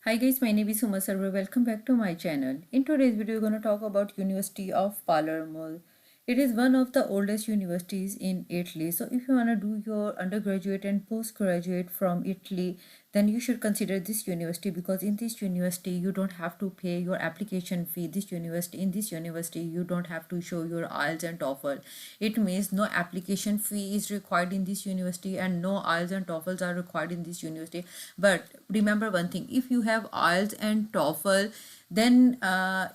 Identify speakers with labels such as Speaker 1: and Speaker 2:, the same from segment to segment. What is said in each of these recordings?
Speaker 1: Hi guys, my name is Suma Sarwar. Welcome back to my channel. In today's video, we're going to talk about University of Palermo. It is one of the oldest universities in Italy. So if you want to do your undergraduate and postgraduate from Italy, then you should consider this university because in this university you don't have to pay your application fee. In this university you don't have to show your IELTS and TOEFL. It means no application fee is required in this university and no IELTS and TOEFLs are required in this university. But remember one thing, if you have IELTS and TOEFL, then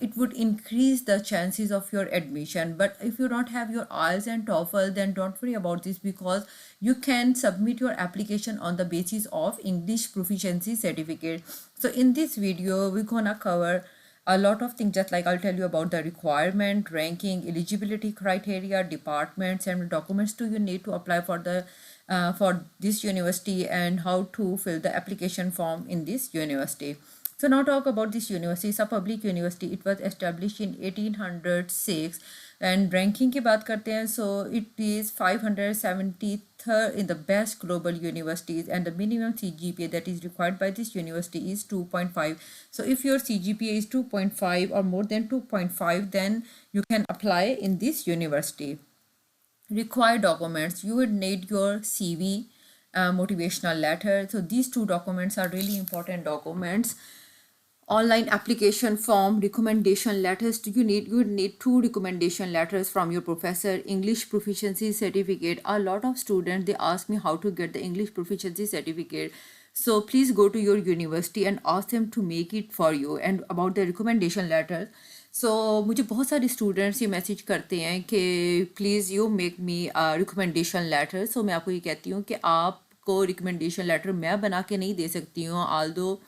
Speaker 1: it would increase the chances of your admission. But if you don't have your IELTS and TOEFL, then don't worry about this because you can submit your application on the basis of English proficiency certificate. So in this video we're gonna cover a lot of things, just like I'll tell you about the requirement, ranking, eligibility criteria, departments and documents do you need to apply for this university, and how to fill the application form in this university. So now talk about this university. It's a public university. It was established in 1806. And ranking की बात करते हैं, so it is 573rd in the best global universities, and the minimum CGPA that is required by this university is 2.5. So if your CGPA is 2.5 or more than 2.5, then you can apply in this university. Required documents, you would need your CV, motivational letter. So these two documents are really important documents. Online application form, recommendation letters. You would need two recommendation letters from your professor, English proficiency certificate. A lot of students, they ask me how to get the English proficiency certificate. So please go to your university and ask them to make it for you. And about the recommendation letters, so मुझे बहुत सारे students ये message करते हैं कि please you make me recommendation letter. So मैं आपको ये कहती हूँ कि आपको रिकमेंडेशन लेटर मैं बना के नहीं दे सकती हूँ. Although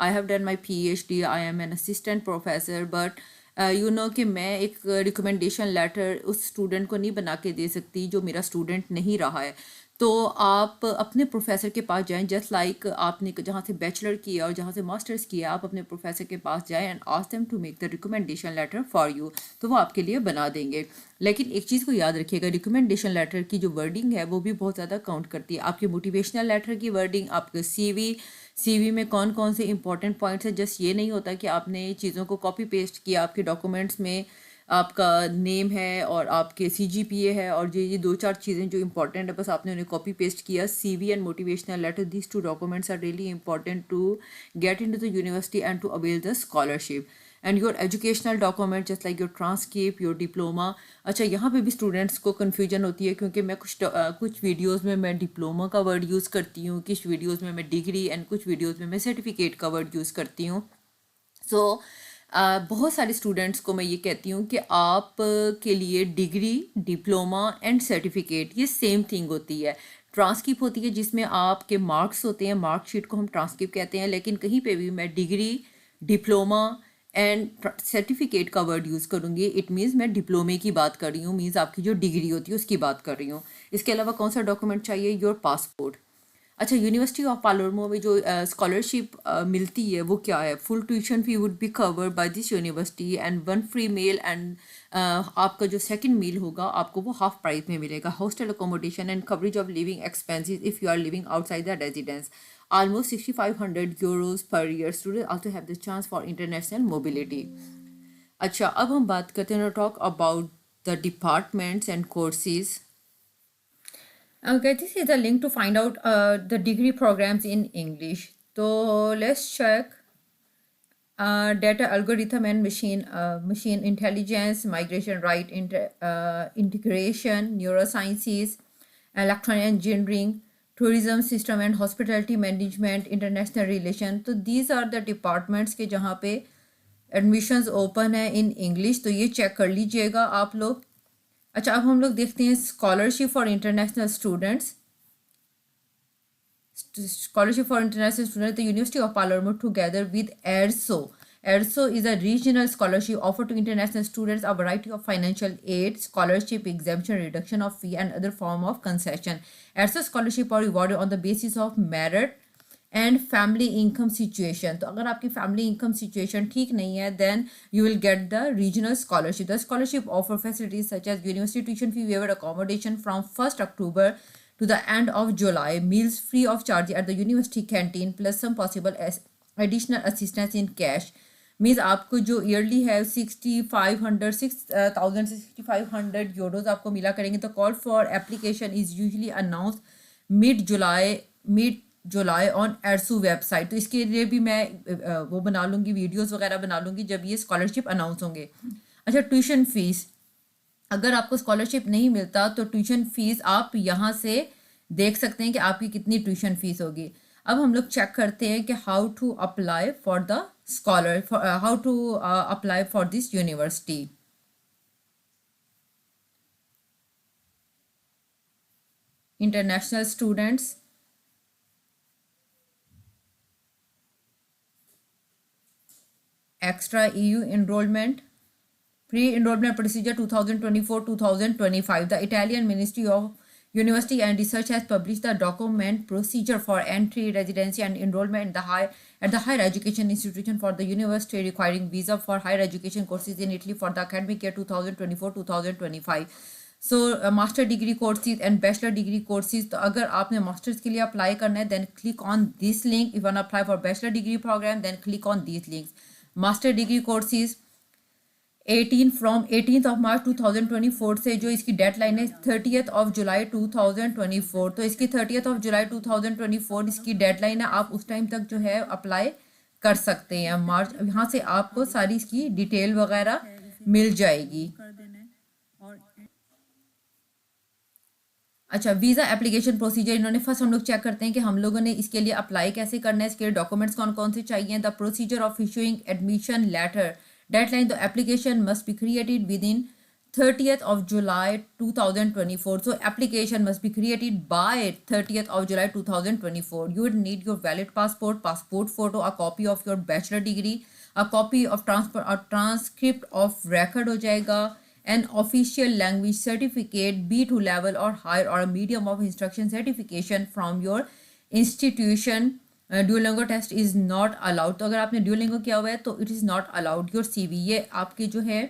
Speaker 1: I have done my PhD, I am an assistant professor, but you know कि मैं एक रिकमेंडेशन लेटर उस स्टूडेंट को नहीं बना के दे सकती जो मेरा स्टूडेंट नहीं रहा है. तो आप अपने प्रोफेसर के पास जाएं, जस्ट लाइक आपने जहाँ से बैचलर किया और जहाँ से मास्टर्स किया, आप अपने प्रोफेसर के पास जाएं and ask them to make the recommendation letter for you. तो वो आपके लिए बना देंगे. लेकिन एक चीज़ को याद रखिएगा, रिकमेंडेशन लेटर की जो वर्डिंग है वो भी बहुत ज़्यादा काउंट करती है. आपकी मोटिवेशनल लेटर की वर्डिंग, आपका सीवी में कौन कौन से इंपॉर्टेंट पॉइंट्स हैं. जस्ट ये नहीं होता कि आपने चीज़ों को कॉपी पेस्ट किया. आपके डॉक्यूमेंट्स में आपका नेम है और आपके CGPA है और ये दो चार चीज़ें जो इंपॉर्टेंट है, बस आपने उन्हें कॉपी पेस्ट किया. CV and motivational letter, these two documents are really important to get into the university and to avail the scholarship. And your educational document just like your transcript, your diploma. अच्छा, यहाँ पे भी students को confusion होती है क्योंकि मैं कुछ वीडियोज़ में मैं डिप्लोमा का वर्ड यूज़ करती हूँ, कुछ वीडियोज़ में मैं डिग्री एंड कुछ वीडियोज़ में मैं सर्टिफिकेट का वर्ड यूज़ करती हूँ. सो बहुत सारे स्टूडेंट्स को मैं ये कहती हूँ कि आप के लिए डिग्री, डिप्लोमा एंड सर्टिफिकेट ये सेम थिंग होती है. ट्रांसक्रिप्ट होती है जिसमें आपके मार्क्स होते हैं, मार्कशीट को हम ट्रांसक्रिप्ट कहते हैं. लेकिन कहीं पे भी मैं डिग्री, डिप्लोमा एंड सर्टिफिकेट का वर्ड यूज़ करूँगी, इट मीन्स मैं डिप्लोमे की बात कर रही हूँ, मीन्स आपकी जो डिग्री होती है उसकी बात कर रही हूँ. इसके अलावा कौन सा डॉक्यूमेंट चाहिए? Your passport. अच्छा, यूनिवर्सिटी ऑफ पालर्मो में जो स्कॉलरशिप मिलती है वो क्या है? Full tuition fee would be covered by this university and 1 free meal. And आपका जो सेकंड मील होगा आपको वो हाफ प्राइस में मिलेगा. Hostel accommodation and coverage of living expenses if you are living outside the residence. Almost 6,500 euros per year. Students also have the chance for international mobility. अच्छा, अब हम बात करते हैं, talk about the departments and courses. Okay, this is the link to find out the degree programs in English. So let's check data algorithm and machine intelligence, migration right integration, neurosciences, electronic engineering, tourism system and hospitality management, international relation. तो these are the departments के जहाँ पे admissions open है in English. तो ये check कर लीजिएगा आप लोग. अच्छा, अब हम लोग देखते हैं scholarship for international students. Scholarship for international students, the University of Palermo together with ERSO. ERSO is a regional scholarship offered to international students, a variety of financial aid, scholarship, exemption, reduction of fee and other form of concession. ERSO scholarship are rewarded on the basis of merit and family income situation. तो अगर आपकी family income situation ठीक नहीं है, then you will get the regional scholarship. The scholarship offer facilities such as university tuition fee waiver, accommodation from 1st October to the end of July, meals free of charge at the university canteen, plus some possible additional assistance in cash means आपको जो yearly है 6,500 से 6,500 euros आपको मिला करेंगे। तो call for application is usually announce mid July on ERSU website. तो इसके लिए भी मैं वो बना लूँगी, वीडियोस वगैरह बना लूँगी जब ये स्कॉलरशिप अनाउंस होंगे। अच्छा, ट्यूशन फ़ीस, अगर आपको स्कॉलरशिप नहीं मिलता तो ट्यूशन फ़ीस आप यहाँ से देख सकते हैं कि आपकी कितनी ट्यूशन फ़ीस होगी। अब हम लोग चेक करते हैं कि how to apply for the how to apply for this university. International students, extra EU enrollment, pre-enrollment procedure 2024-2025. The Italian Ministry of University and Research has published the document procedure for entry, residency, and enrollment at the higher education institution for the university requiring visa for higher education courses in Italy for the academic year 2024-2025. So master degree courses and bachelor degree courses. तो अगर आपने masters के लिए apply करना है then click on this link. If one apply for bachelor degree programme then click on this links. Master degree courses 18 of March 2024 से जो इसकी डेडलाइन है 30 ऑफ जुलाई 2024। तो इसकी 30 ऑफ जुलाई 2024 इसकी डेडलाइन है। आप उस टाइम तक जो है अप्लाई कर सकते हैं। मार्च यहाँ से आपको सारी इसकी डिटेल वगैरह मिल जाएगी। अच्छा, वीज़ा एप्लीकेशन प्रोसीजर इन्होंने फर्स्ट हम लोग चेक करते हैं कि हम लोगों ने इसके लिए अप्लाई कैसे करना है, इसके लिए डॉक्यूमेंट्स कौन कौन से चाहिए। The procedure of issuing admission letter deadline, the application must be created within 30th of July 2024. So application must be created by 30th of July 2024. You would need your valid passport photo, a copy of your bachelor degree, a copy of transcript of record हो जाएगा, an official language certificate B2 level or higher or a medium of instruction certification from your institution. Duolingo test is not allowed. तो अगर आपने Duolingo किया हुआ है तो it is not allowed. Your CV, ये आपके जो है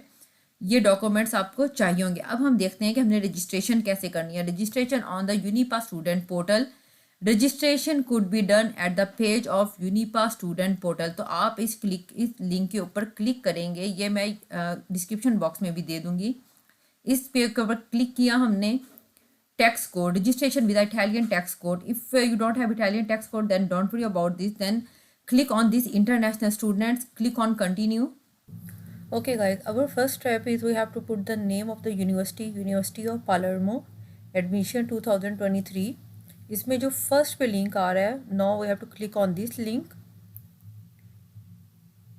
Speaker 1: ये डॉक्यूमेंट्स आपको चाहिए होंगे। अब हम देखते हैं कि हमने रजिस्ट्रेशन कैसे करनी है। Registration on the Unipass student portal. Registration could be done at the page of Unipass student portal. तो आप इस लिंक के ऊपर क्लिक करेंगे, ये मैं डिस्क्रिप्शन बॉक्स में भी दे दूंगी। इस पेज के ऊपर क्लिक किया हमने, tax code, registration with Italian tax code. If you don't have Italian tax code then don't worry about this, then click on this international students, click on continue. Okay guys, our first step is we have to put the name of the University of Palermo, admission 2023. इसमें जो first पे link आ रहा है, now we have to click on this link.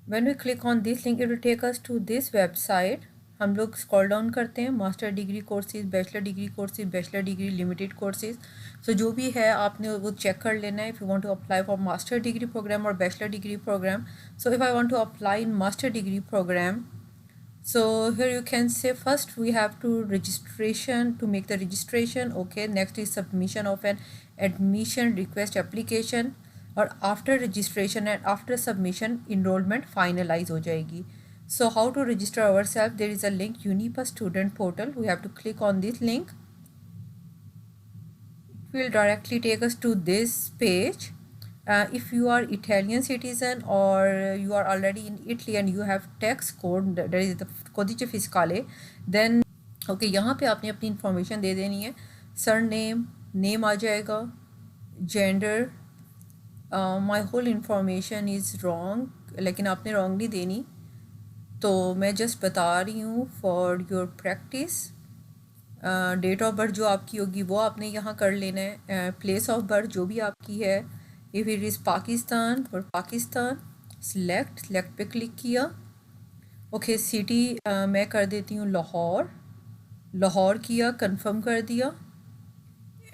Speaker 1: When we click on this link, it will take us to this website. हम लोग scroll down करते हैं, master degree courses, bachelor degree courses, bachelor degree limited courses. So जो भी है आपने वो check कर लेना है। If you want to apply for master degree programme और bachelor degree programme, so if I want to apply in master degree programme, so here you can say first we have to make the registration. Okay, next is submission of an admission request application, और after registration and after submission enrollment finalize हो जाएगी। So how to register ourselves? There is a link, Unipass student portal. We have to click on this link. It will directly take us to this page. If you are Italian citizen or you are already in Italy and you have tax code, that is the codice fiscale, then okay, यहाँ पे आपने अपनी information दे देनी है। Surname, name आ जाएगा, gender, my whole information is wrong, लेकिन आपने रॉन्ग नहीं देनी, तो मैं जस्ट बता रही हूँ for your practice. Date of birth जो आपकी होगी वो आपने यहाँ कर लेना है। प्लेस ऑफ बर्थ जो भी आपकी है, if it is Pakistan for Pakistan, select पे क्लिक किया। ओके, सिटी मैं कर देती हूँ लाहौर किया, कंफर्म कर दिया।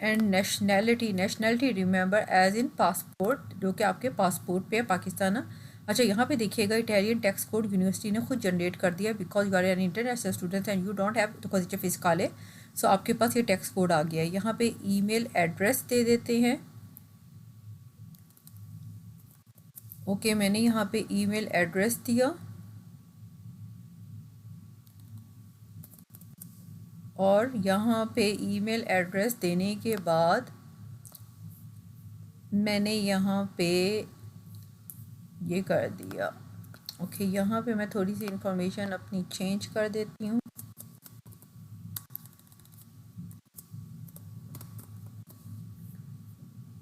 Speaker 1: And nationality remember as in passport, जो कि आपके पासपोर्ट पे है, पाकिस्तान। अच्छा, यहाँ पे देखिएगा इटालियन टैक्स कोड यूनिवर्सिटी ने खुद जनरेट कर दिया, because you are an international student and you don't have the codice fiscale। So आपके पास ये टैक्स कोड आ गया है। यहाँ पे ईमेल एड्रेस दे देते हैं। ओके, मैंने यहाँ पे ईमेल एड्रेस दिया और यहाँ पे ईमेल एड्रेस देने के बाद मैंने यहाँ पे ये कर दिया। ओके, यहाँ पे मैं थोड़ी सी इंफॉर्मेशन अपनी चेंज कर देती हूँ।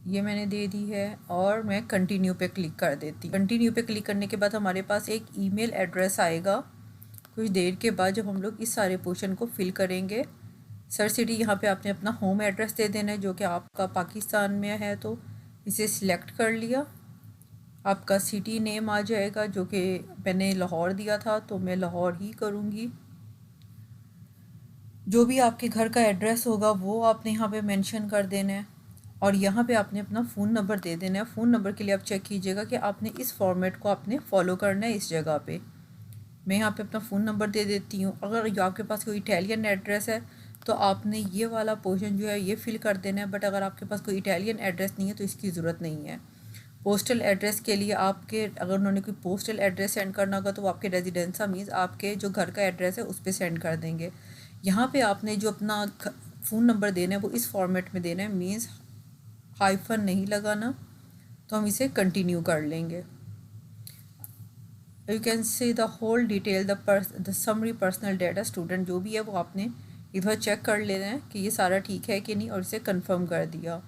Speaker 1: ये मैंने दे दी है और मैं कंटिन्यू पे क्लिक कर देती हूँ। कंटिन्यू पे क्लिक करने के बाद हमारे पास एक ईमेल एड्रेस आएगा कुछ देर के बाद, जब हम लोग इस सारे पोर्शन को फिल करेंगे। सर सिटी यहाँ पे आपने अपना होम एड्रेस दे देना है, जो कि आपका पाकिस्तान में है, तो इसे सिलेक्ट कर लिया। आपका सिटी नेम आ जाएगा, जो कि मैंने लाहौर दिया था तो मैं लाहौर ही करूँगी। जो भी आपके घर का एड्रेस होगा वो आपने यहाँ पे मेंशन कर देना है, और यहाँ पे आपने अपना फ़ोन नंबर दे देना है। फ़ोन नंबर के लिए आप चेक कीजिएगा कि आपने इस फॉर्मेट को आपने फॉलो करना है इस जगह पे। मैं यहाँ पे अपना फ़ोन नंबर दे देती हूँ। अगर आपके पास कोई इटालियन एड्रेस है तो आपने ये वाला पोर्शन जो है ये फिल कर देना है, बट अगर आपके पास कोई इटालियन एड्रेस नहीं है तो इसकी ज़रूरत नहीं है। पोस्टल एड्रेस के लिए आपके, अगर उन्होंने कोई पोस्टल एड्रेस सेंड करना होगा तो वो आपके रेजिडेंसा मीन्स आपके जो घर का एड्रेस है उस पर सेंड कर देंगे। यहाँ पे आपने जो अपना फ़ोन नंबर देना है वो इस फॉर्मेट में देना है, मीन्स हाइफन नहीं लगाना। तो हम इसे कंटिन्यू कर लेंगे। You can see the whole detail the summary personal data student, जो भी है वो आपने इधर चेक कर लेना है कि ये सारा ठीक है कि नहीं, और इसे कंफर्म कर दिया।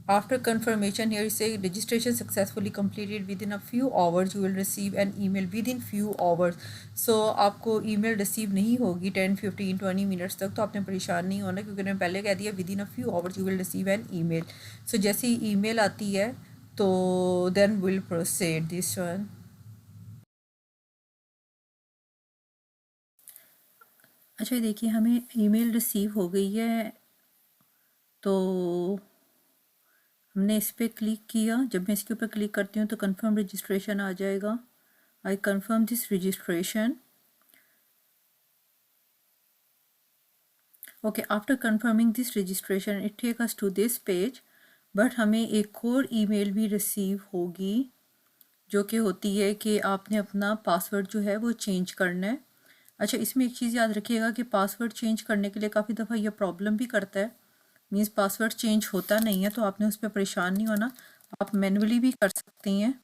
Speaker 1: After confirmation, here you say registration successfully completed. Within a few hours you will receive an email. Within few hours, so आपको email receive नहीं होगी 10, 15, 20 minutes तक, तो आपने परेशान नहीं होना, क्योंकि मैंने पहले कह दिया within a few hours you will receive an email. So जैसे ही email आती है तो then we'll proceed this one. अच्छा देखिए, हमें ईमेल रिसीव हो गई है, तो हमने इस पर क्लिक किया। जब मैं इसके ऊपर क्लिक करती हूँ तो कंफर्म रजिस्ट्रेशन आ जाएगा। I confirm this registration. Okay, after confirming this registration it take us to this page, but हमें एक और ईमेल भी रिसीव होगी, जो कि होती है कि आपने अपना पासवर्ड जो है वो चेंज करना है। अच्छा, इसमें एक चीज़ याद रखिएगा कि पासवर्ड चेंज करने के लिए काफ़ी दफ़ा ये प्रॉब्लम भी करता है, मीन्स पासवर्ड चेंज होता नहीं है, तो आपने उस पर परेशान नहीं होना, आप मैनुअली भी कर सकती हैं।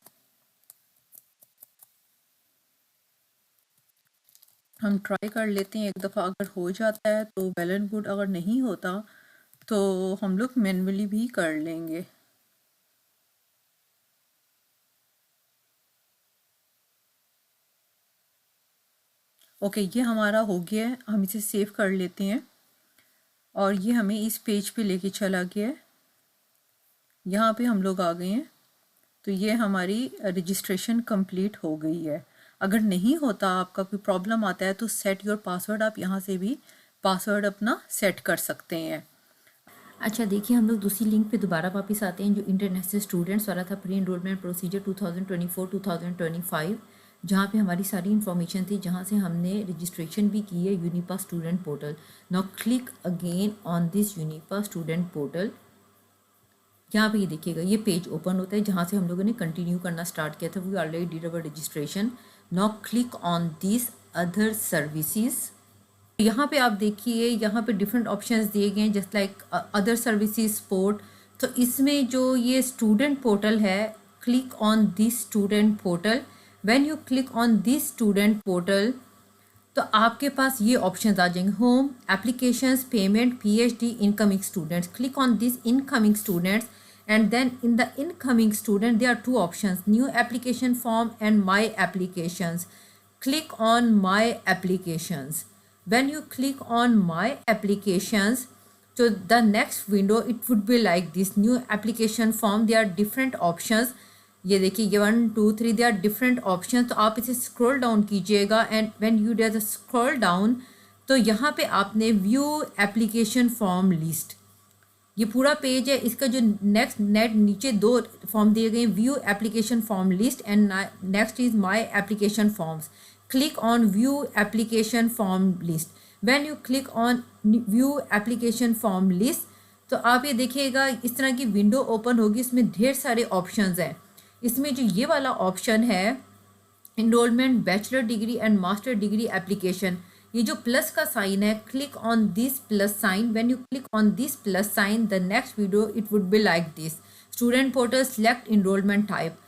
Speaker 1: हम ट्राई कर लेते हैं एक दफ़ा, अगर हो जाता है तो वेल एंड गुड, अगर नहीं होता तो हम लोग मैनुअली भी कर लेंगे। ओके, ये हमारा हो गया है, हम इसे सेव कर लेते हैं, और ये हमें इस पेज पे लेके चला गया है। यहाँ पे हम लोग आ गए हैं, तो ये हमारी रजिस्ट्रेशन कंप्लीट हो गई है। अगर नहीं होता, आपका कोई प्रॉब्लम आता है, तो सेट योर पासवर्ड, आप यहाँ से भी पासवर्ड अपना सेट कर सकते हैं। अच्छा देखिए, हम लोग दूसरी लिंक पे दोबारा वापस आते हैं, जो इंटरनेशनल स्टूडेंट्स वाला था, प्री एनरोलमेंट प्रोसीजर 2024-2025, जहाँ पे हमारी सारी इन्फॉर्मेशन थी, जहाँ से हमने रजिस्ट्रेशन भी की है Unipass student portal. Now click again on this Unipass student portal. यहाँ पे ये देखिएगा, ये पेज ओपन होता है जहाँ से हम लोगों ने कंटिन्यू करना स्टार्ट किया था। We already did our registration. Now click on this other services. यहाँ पे आप देखिए, यहाँ पे डिफरेंट ऑप्शंस दिए गए हैं, just like other services support. तो इसमें जो ये स्टूडेंट पोर्टल है, click on this student portal. When you click on this student portal, तो आपके पास ये ऑप्शंस आ जाएंगे, home, applications, payment, PhD, incoming students. Click on this incoming students, and then in the incoming student there are two options, new application form and my applications. Click on my applications. When you click on my applications, so the next window it would be like this, new application form. There are different options. ये देखिए, ये 1 2 3 they are different option. तो आप इसे scroll down कीजिएगा, and when you do the scroll down, तो यहाँ पे आपने व्यू एप्लीकेशन फॉर्म लिस्ट, ये पूरा पेज है। इसका जो नेक्स्ट नीचे 2 फॉर्म दिए गए, view application form list and next is my application forms. Click on view application form list. When you click on view application form list, तो आप ये देखिएगा इस तरह की विंडो ओपन होगी, इसमें ढेर सारे ऑप्शंस हैं। इसमें जो ये वाला ऑप्शन है, enrolment, bachelor degree and master degree application, ये जो प्लस का साइन है, click on this plus sign. When you click on this plus sign, the next video it would be like this, student portal, select enrolment type.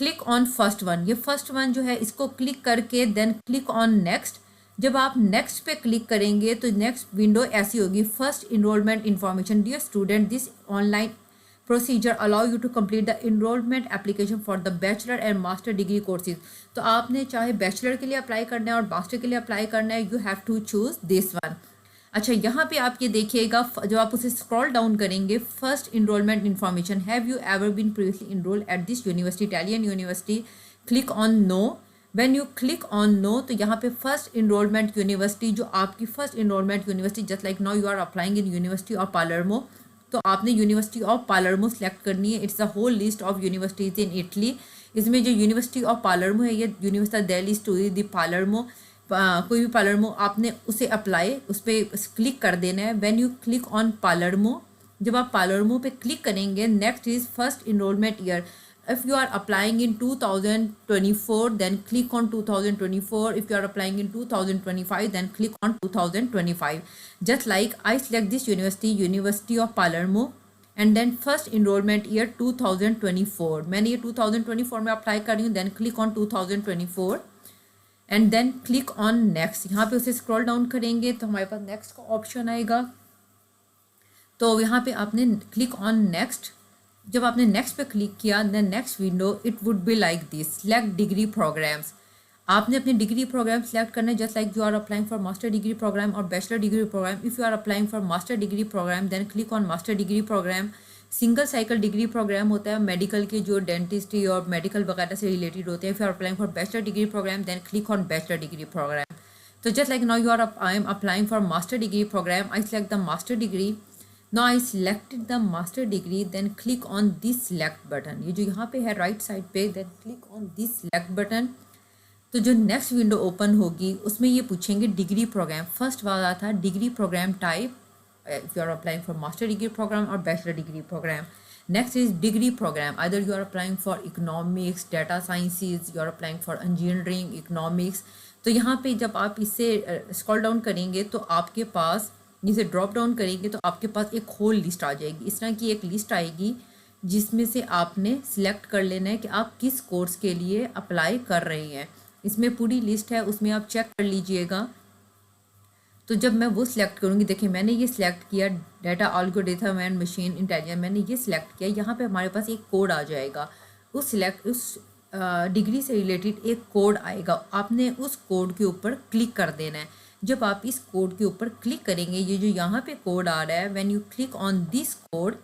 Speaker 1: Click on first one, ये first one जो है इसको click करके then click on next. जब आप next पे click करेंगे तो नेक्स्ट विंडो ऐसी होगी, first enrolment information. Dear student, this online procedure allow you to complete the enrolment application for the bachelor and master degree courses. तो आपने चाहे बैचलर के लिए अप्लाई करना है और मास्टर के लिए अप्लाई करना है, you have to choose this one. अच्छा, यहाँ पे आप ये देखिएगा, जब आप उसे स्क्रॉल डाउन करेंगे, first enrolment information, have you ever been previously enrolled at this university, Italian university, click on no. When you click on no तो यहाँ पे फर्स्ट इनरोलमेंट यूनिवर्सिटी, जो आपकी first enrolment university, just like now you are applying in University of Palermo, तो आपने University of पालर्मो select करनी है। It's a whole list of universities in Italy. इसमें जो यूनिवर्सिटी ऑफ पालर्मो है, ये यूनिवर्सिटी दिल्ली स्टूडियो दी पालर्मो, कोई भी पालर्मो आपने उसे अप्लाई, उस पर क्लिक कर देना है। When you click on Palermo, जब आप पालर्मो पे क्लिक करेंगे, next is first enrolment year. If you are applying in 2024, then click on 2024. If you are applying in 2025, then click on 2025. Just like I select this university, University of Palermo, and then first enrollment year 2024. मैंने ये 2024 में apply कर रही हूँ, then click on 2024 and then click on next। यहाँ पे उसे scroll down करेंगे तो हमारे पास नेक्स्ट का ऑप्शन आएगा। तो यहाँ पे आपने क्लिक ऑन नेक्स्ट, जब आपने नेक्स्ट पे क्लिक किया, then next window it would be like this, select degree programmes. आपने अपने डिग्री प्रोग्राम सेलेक्ट करना है, just like you are applying for master degree programme और bachelor degree programme. If you are applying for master degree programme, then click on master degree programme. Single cycle degree programme होता है medical के, जो dentistry और medical वगैरह से related होते हैं। If you are applying for bachelor degree programme, then click on bachelor degree program. तो just like now you are I am applying for master degree program, I select the master degree. Now I selected the master degree, then click on this select button। ये जो यहाँ पे है right side पे, then click on this select button। तो जो next window open होगी उसमें ये पूछेंगे डिग्री प्रोग्राम। फर्स्ट वाला था degree program type, if you are applying for master degree programme और bachelor degree program. Next is degree program, either you are applying for economics, data sciences, you are applying for engineering, economics. तो यहाँ पे जब आप इससे scroll down करेंगे तो आपके पास, जिसे ड्रॉप डाउन करेंगे तो आपके पास एक होल लिस्ट आ जाएगी। इस तरह की एक लिस्ट आएगी जिसमें से आपने सिलेक्ट कर लेना है कि आप किस कोर्स के लिए अप्लाई कर रहे हैं। इसमें पूरी लिस्ट है, उसमें आप चेक कर लीजिएगा। तो जब मैं वो सिलेक्ट करूँगी, देखिए मैंने ये सिलेक्ट किया, data algorithm and machine intelligence, मैंने ये सिलेक्ट किया। यहाँ पे हमारे पास एक कोड आ जाएगा, उस डिग्री से रिलेटेड एक कोड आएगा, आपने उस कोड के ऊपर क्लिक कर देना है। जब आप इस कोड के ऊपर क्लिक करेंगे, ये जो यहाँ पे कोड आ रहा है, when you click on this code,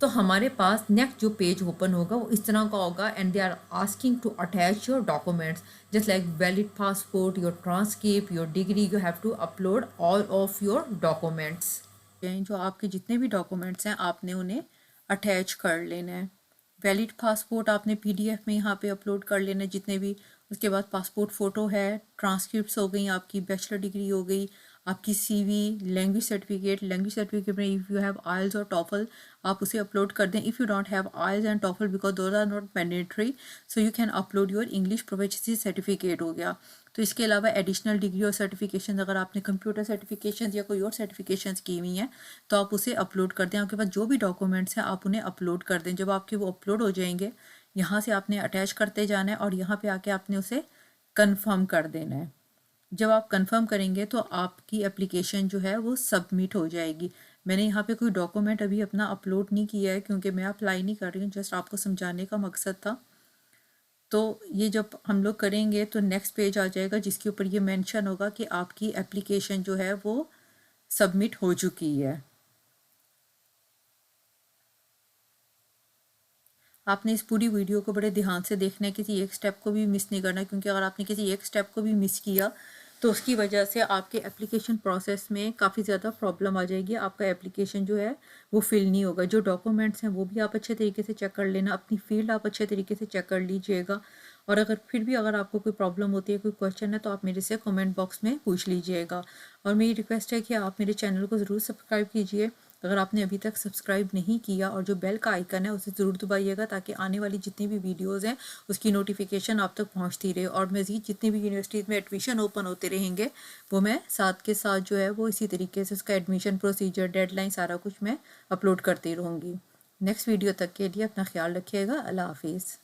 Speaker 1: तो हमारे पास नेक्स्ट जो पेज ओपन होगा वो इस तरह का होगा। And they are asking to attach your documents, just like valid passport, your transcript, your degree. You have to upload all of your documents. जो आपके जितने भी डॉक्यूमेंट्स हैं आपने उन्हें अटैच कर लेना है। वैलिड पासपोर्ट आपने PDF में यहाँ पे अपलोड कर लेना है जितने भी। उसके बाद पासपोर्ट फ़ोटो है, ट्रांसक्रिप्ट्स हो गई, आपकी बैचलर डिग्री हो गई, आपकी CV, लैंग्वेज सर्टिफिकेट में इफ़ यू हैव आइल्स और टॉफल आप उसे अपलोड कर दें। If you don't have IELTS and TOEFL because those are not mandatory, so you can upload your English proficiency certificate हो गया। तो इसके अलावा एडिशनल डिग्री और सर्टिफिकेशन, अगर आपने कंप्यूटर सर्टिफिकेशन या कोई और सर्टिफिकेशन की हुई हैं तो आप उसे अपलोड कर दें। आपके पास जो भी डॉक्यूमेंट्स हैं आप उन्हें अपलोड कर दें। जब आपके वो अपलोड हो जाएंगे, यहाँ से आपने अटैच करते जाना है और यहाँ पे आके आपने उसे कंफर्म कर देना है। जब आप कंफर्म करेंगे तो आपकी एप्लीकेशन जो है वो सबमिट हो जाएगी। मैंने यहाँ पे कोई डॉक्यूमेंट अभी अपना अपलोड नहीं किया है क्योंकि मैं अप्लाई नहीं कर रही हूँ, जस्ट आपको समझाने का मकसद था। तो ये जब हम लोग करेंगे तो नेक्स्ट पेज आ जाएगा जिसके ऊपर ये मेंशन होगा कि आपकी एप्लीकेशन जो है वो सबमिट हो चुकी है। आपने इस पूरी वीडियो को बड़े ध्यान से देखना है, किसी एक स्टेप को भी मिस नहीं करना, क्योंकि अगर आपने किसी एक स्टेप को भी मिस किया तो उसकी वजह से आपके एप्लीकेशन प्रोसेस में काफ़ी ज़्यादा प्रॉब्लम आ जाएगी। आपका एप्लीकेशन जो है वो फिल नहीं होगा। जो डॉक्यूमेंट्स हैं वो भी आप अच्छे तरीके से चेक कर लेना, अपनी फील्ड आप अच्छे तरीके से चेक कर लीजिएगा। और अगर फिर भी अगर आपको कोई प्रॉब्लम होती है, कोई क्वेश्चन है, तो आप मेरे से कमेंट बॉक्स में पूछ लीजिएगा। और मेरी रिक्वेस्ट है कि आप मेरे चैनल को ज़रूर सब्सक्राइब कीजिए अगर आपने अभी तक सब्सक्राइब नहीं किया, और जो बेल का आइकन है उसे ज़रूर दबाइएगा ताकि आने वाली जितनी भी वीडियोज़ हैं उसकी नोटिफिकेशन आप तक पहुंचती रहे। और मज़ीद जितनी भी यूनिवर्सिटीज़ में एडमिशन ओपन होते रहेंगे वो मैं साथ के साथ जो है वो इसी तरीके से उसका एडमिशन प्रोसीजर, डेडलाइन, सारा कुछ मैं अपलोड करती रहूँगी। नेक्स्ट वीडियो तक के लिए अपना ख्याल रखिएगा। अल्लाह हाफिज़।